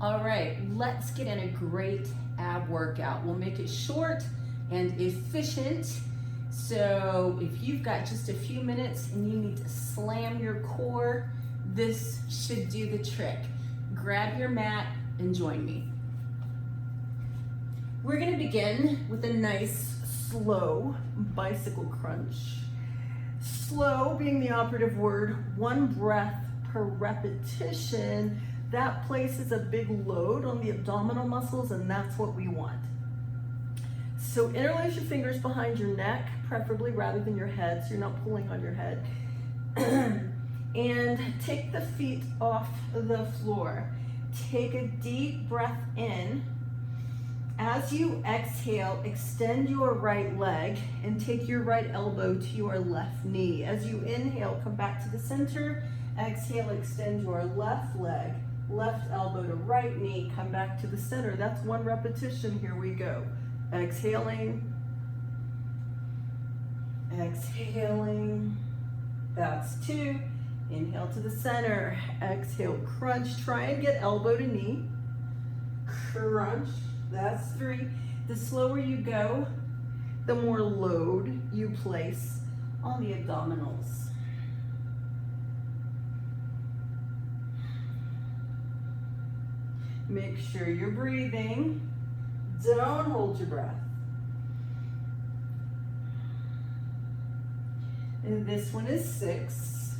All right, let's get in a great ab workout. We'll make it short and efficient. So if you've got just a few minutes and you need to slam your core, this should do the trick. Grab your mat and join me. We're gonna begin with a nice, slow bicycle crunch. Slow being the operative word, 1 breath per repetition. That places a big load on the abdominal muscles, and that's what we want. So interlace your fingers behind your neck, preferably rather than your head, so you're not pulling on your head. And take the feet off the floor. Take a deep breath in. As you exhale, extend your right leg and take your right elbow to your left knee. As you inhale, come back to the center. Exhale, extend your left leg, left elbow to right knee, come back to the center. That's 1 repetition. Here we go. Exhaling, exhaling. That's 2. Inhale to the center. Exhale, crunch. Try and get elbow to knee. Crunch. That's 3. The slower you go, the more load you place on the abdominals. Make sure you're breathing. Don't hold your breath. And this one is 6.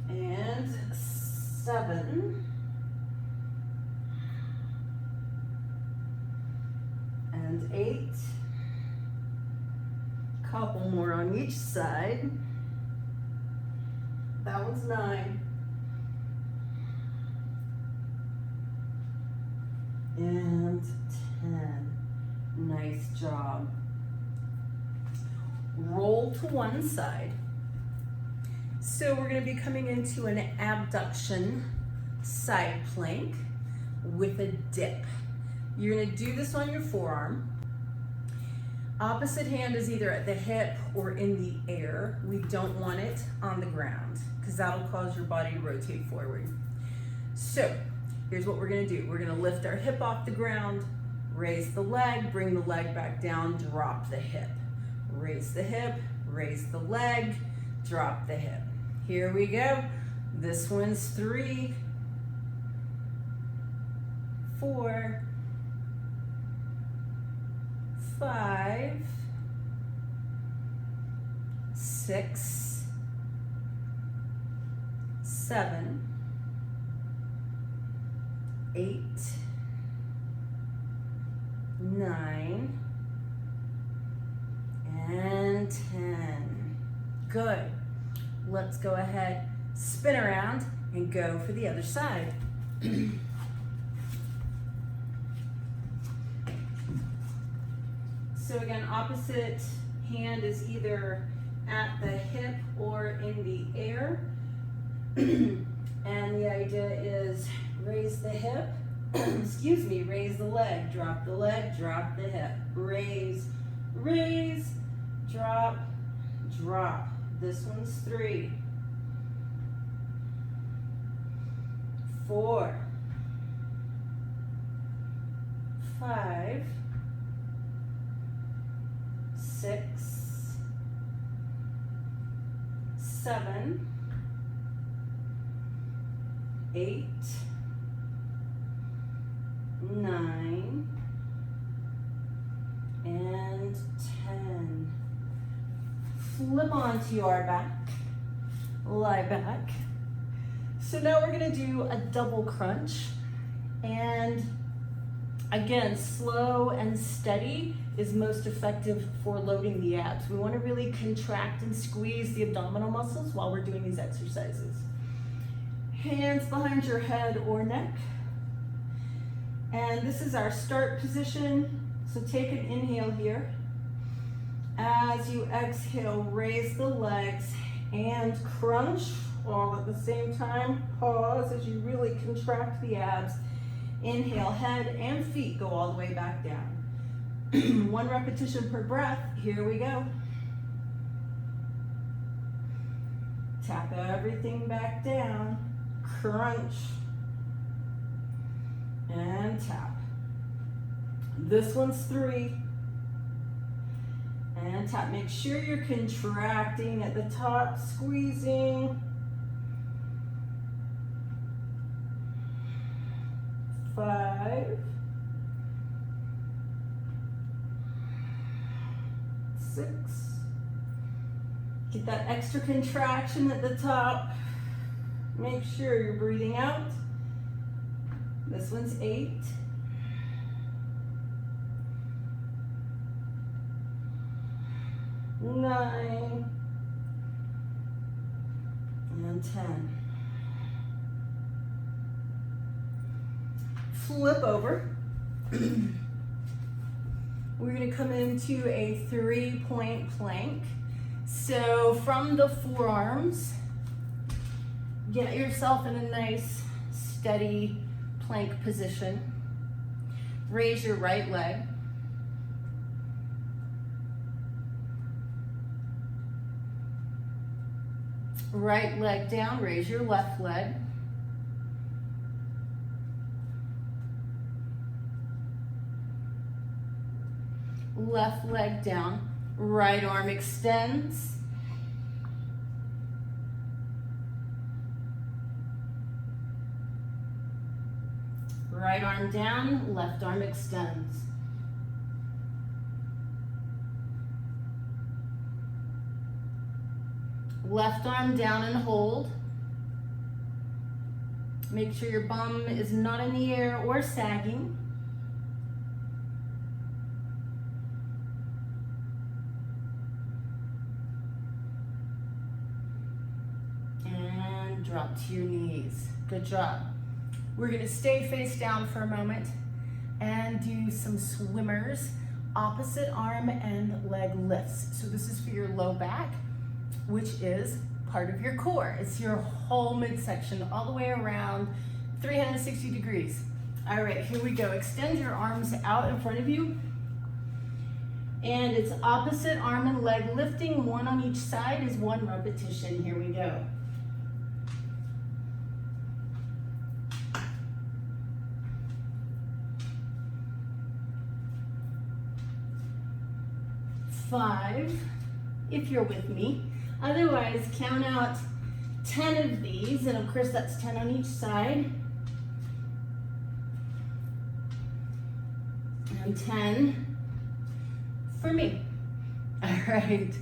And 7. And 8. Couple more on each side. That one's 9. And 10. Nice job. Roll to one side. So we're going to be coming into an abduction side plank with a dip. You're going to do this on your forearm. Opposite hand is either at the hip or in the air. We don't want it on the ground because that'll cause your body to rotate forward. So here's what we're going to do. We're going to lift our hip off the ground, raise the leg, bring the leg back down, drop the hip. Raise the hip, raise the leg, drop the hip. Here we go. This one's 3, 4, 5, 6, 7, 8, 9, and 10. Good. Let's go ahead, spin around, and go for the other side. So again, opposite hand is either at the hip or in the air. And the idea is raise the hip, excuse me, raise the leg, drop the hip, raise, raise, drop, drop. This one's 3, 4, 5, 6, 7, 8, 9, and 10. Flip onto your back, lie back. So now we're gonna do a double crunch. And again, slow and steady is most effective for loading the abs. We wanna really contract and squeeze the abdominal muscles while we're doing these exercises. Hands behind your head or neck. And this is our start position. So take an inhale here. As you exhale, raise the legs and crunch all at the same time. Pause as you really contract the abs. Inhale, head and feet go all the way back down. 1 repetition per breath. Here we go. Tap everything back down. Crunch. And tap. This one's 3. And tap. Make sure you're contracting at the top, squeezing. 5. 6. Get that extra contraction at the top. Make sure you're breathing out. This one's 8. 9. And 10. Flip over. We're going to come into a 3-point plank. So from the forearms, get yourself in a nice, steady plank position. Raise your right leg. Right leg down, raise your left leg. Left leg down, right arm extends. Right arm down, left arm extends. Left arm down and hold. Make sure your bum is not in the air or sagging. And drop to your knees. Good job. We're going to stay face down for a moment and do some swimmers, opposite arm and leg lifts. So this is for your low back, which is part of your core. It's your whole midsection all the way around 360 degrees. All right, here we go. Extend your arms out in front of you. And it's opposite arm and leg lifting, 1 on each side is 1 repetition. Here we go. 5, if you're with me. Otherwise, count out 10 of these, and of course that's 10 on each side. And 10 for me. All right,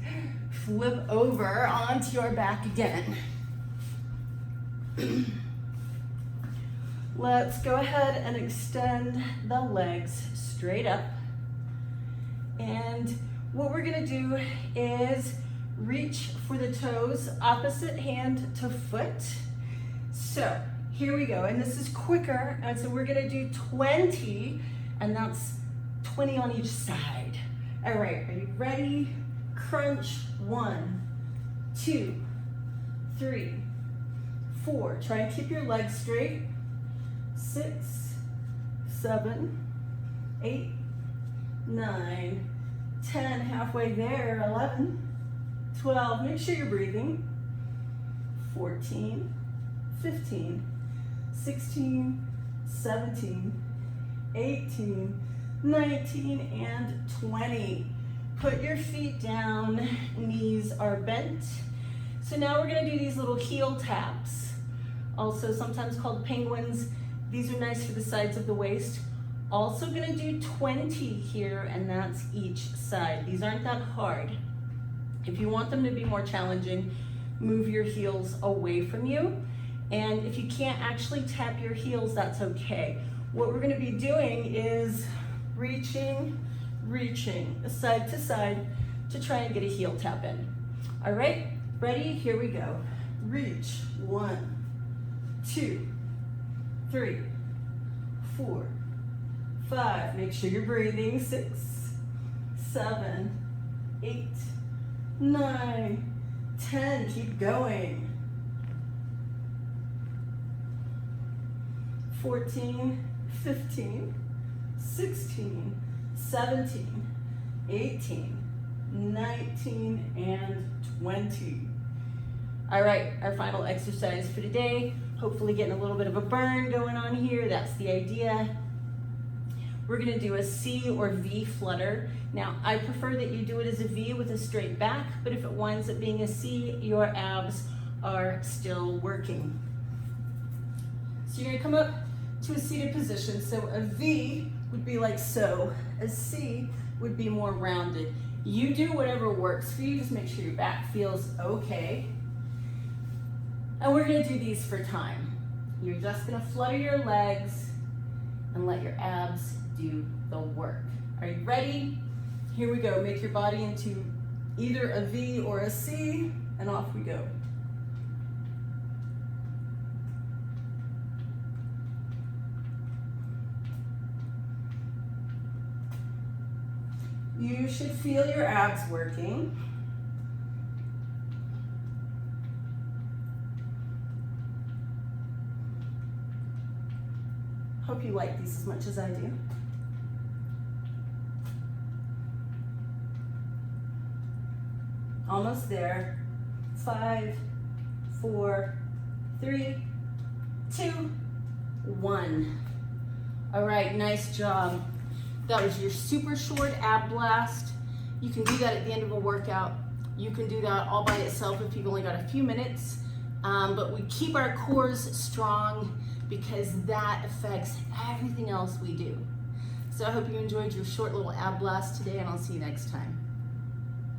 flip over onto your back again. Let's go ahead and extend the legs straight up. And what we're gonna do is reach for the toes, opposite hand to foot. So here we go, and this is quicker, and so we're gonna do 20, and that's 20 on each side. All right, are you ready? Crunch. 1, 2, 3, 4. Try and keep your legs straight. 6, 7, 8, 9, 10, halfway there, 11, 12, make sure you're breathing, 14, 15, 16, 17, 18, 19, and 20. Put your feet down, knees are bent. So now we're gonna do these little heel taps, also sometimes called penguins. These are nice for the sides of the waist. Also gonna do 20 here, and that's each side. These aren't that hard. If you want them to be more challenging, move your heels away from you. And if you can't actually tap your heels, that's okay. What we're gonna be doing is reaching side to side to try and get a heel tap in. All right, ready? Here we go. Reach. 1, 2, 3, 4, 5. Make sure you're breathing. 6, 7, 8, 9, 10. Keep going. 14, 15, 16, 17, 18, 19, and 20. All right, our final exercise for today, hopefully getting a little bit of a burn going on here. That's the idea. We're gonna do a C or V flutter. Now, I prefer that you do it as a V with a straight back, but if it winds up being a C, your abs are still working. So you're gonna come up to a seated position. So a V would be like so. A C would be more rounded. You do whatever works for you, just make sure your back feels okay. And we're gonna do these for time. You're just gonna flutter your legs and let your abs do the work. Are you ready? Here we go. Make your body into either a V or a C, and off we go. You should feel your abs working. Hope you like these as much as I do. Almost there. 5, 4, 3, 2, 1. All right, nice job. That was your super short ab blast. You can do that at the end of a workout. You can do that all by itself if you've only got a few minutes. But we keep our cores strong because that affects everything else we do. So I hope you enjoyed your short little ab blast today, and I'll see you next time.